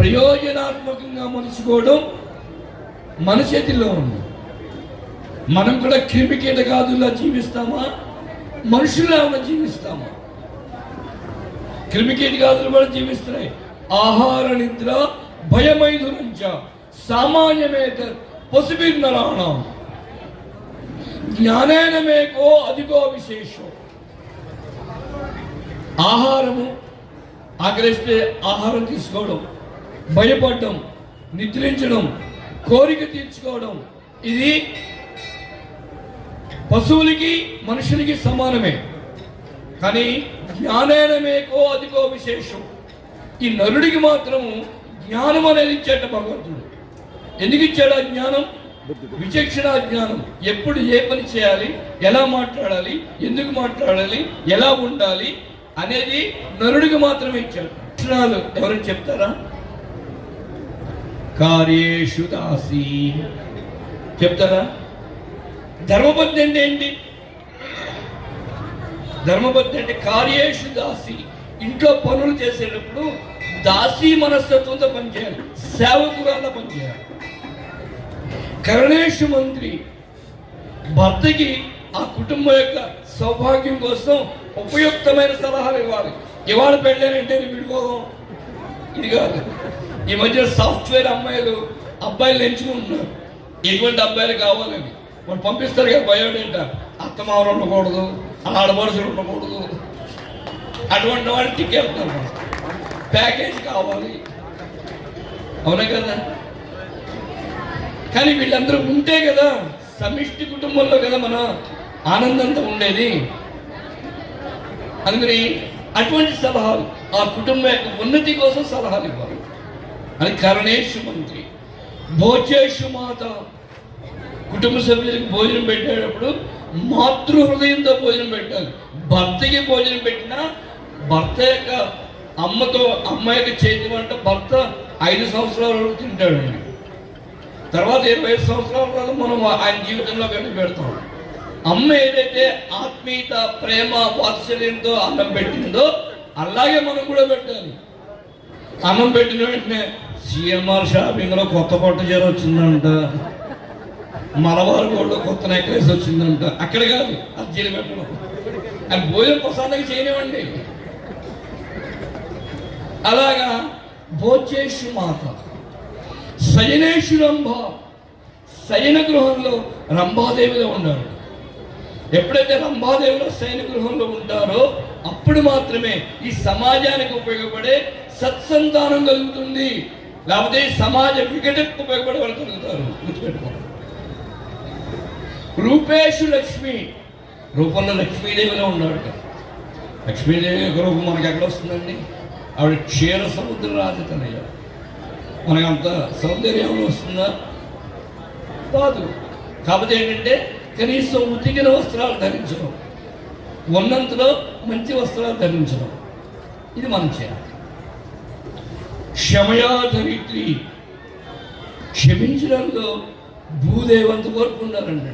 ప్రయోజనాత్మకంగా మలుచుకోవడం మన చేతిలో ఉంది. మనం కూడా క్రిమి కీటకాదులా జీవిస్తామా, మనుషుల్లో ఏమైనా జీవిస్తామా? క్రిమి కీటకాదులు కూడా జీవిస్తున్నాయి. ఆహార నిద్ర భయమైదురంచ సామాన్యమేత పశుభిర్నరాణం జ్ఞానేనమేకో అధికో విశేషం. ఆహారము ఆకలిస్తే ఆహారం తీసుకోవడం, భయపడడం, నిద్రించడం, కోరిక తీర్చుకోవడం, ఇది పశువులకి మనుషులకి సమానమే. కానీ జ్ఞానేనమేకో అధికో విశేషం. ఈ నరుడికి మాత్రము జ్ఞానం అనేది ఇచ్చాట భగవంతుడు. ఎందుకు ఇచ్చాడు ఆ జ్ఞానం? విచక్షణ జ్ఞానం. ఎప్పుడు ఏ పని చేయాలి, ఎలా మాట్లాడాలి, ఎందుకు మాట్లాడాలి, ఎలా ఉండాలి అనేది నరుడికి మాత్రమే ఇచ్చాడు. లక్షణాలు ఎవరైనా చెప్తారా? కార్యేషు దాసి చెప్తారా? ధర్మబద్ధి అంటే ఏంటి? ధర్మబద్ధి అంటే కార్యేషు దాసి, ఇంట్లో పనులు చేసేటప్పుడు దాసి మనస్తత్వంతో పనిచేయాలి, సేవకురాలా పనిచేయాలి. కరణేషు మంత్రి, భర్తకి ఆ కుటుంబం యొక్క సౌభాగ్యం కోసం ఉపయుక్తమైన సలహాలు ఇవ్వాలి. ఇవాళ పెళ్ళానంటే విడిపోదాం ఇది కాదు. ఈ మధ్య సాఫ్ట్వేర్ అమ్మాయిలు అబ్బాయిలు ఎంచుకుంటున్నారు, ఎటువంటి అబ్బాయిలు కావాలని. వాళ్ళు పంపిస్తారు కదా బయోడేటా, అత్తమామలు ఉండకూడదు, ఆడపడుచులు ఉండకూడదు, అటువంటి వాడిని టిక్కేస్తున్నారు. ప్యాకేజ్ కావాలి, అవునా కదా? కానీ వీళ్ళందరూ ఉంటే కదా సమిష్టి కుటుంబంలో కదా మన ఆనందంతో ఉండేది. అందుకని అటువంటి సలహాలు, ఆ కుటుంబం యొక్క ఉన్నతి కోసం సలహాలు ఇవ్వాలి. అని కరణేషు మంత్రి. భోజేషు మాత, కుటుంబ సభ్యులకు భోజనం పెట్టేటప్పుడు మాతృ హృదయంతో భోజనం పెట్టాలి. భర్తకి భోజనం పెట్టినా భర్త యొక్క అమ్మ యొక్క చేతి వంట భర్త 5 సంవత్సరాల వరకు తింటాడండి. తర్వాత 25 సంవత్సరాల వరకు మనం ఆయన జీవితంలో పెడతాం. అమ్మ ఏదైతే ఆత్మీయత, ప్రేమ, వాత్సల్యంతో అన్నం పెట్టిందో అలాగే మనం కూడా పెట్టాలి. అన్నం పెట్టిన వెంటనే సిఎంఆర్ షాపింగ్లో కొత్త పట్టు చీర వచ్చిందంట, మలబార్ గోల్డ్లో కొత్త నెక్లెస్ వచ్చిందంట, అక్కడ కాదు అర్జీలు పెట్టడం. అది భోజనం ప్రసాదంగా చేయనివ్వండి. అలాగా భోజేషు మాత. శయనేషు రంభ, శయన గృహంలో రంభాదేవిలో ఉండాలి. ఎప్పుడైతే రంభాదేవిలో శయన గృహంలో ఉంటారో అప్పుడు మాత్రమే ఈ సమాజానికి ఉపయోగపడే సత్సంతానం కలుగుతుంది. లేకపోతే సమాజ వికటకు ఉపయోగపడే వాళ్ళు కలుగుతారు. గుర్తుపెట్టుకోండి. రూపేషు లక్ష్మి, రూపంలో లక్ష్మీదేవిలో ఉన్నాడు. లక్ష్మీదేవి యొక్క రూపం మనకి ఎక్కడ వస్తుందండి? ఆవిడ క్షీర సముద్ర రాజతనయ్య. మనకంత సౌందర్యం వస్తుందా? కాదు. కాకపోతే ఏంటంటే కనీసం ఉతికిన వస్త్రాలు ధరించడం, ఉన్నంతలో మంచి వస్త్రాలు ధరించడం, ఇది మనం చేయాలి. క్షమయా ధరిత్రి, క్షమించడంలో భూదేవంత వరకు ఉండాలండి.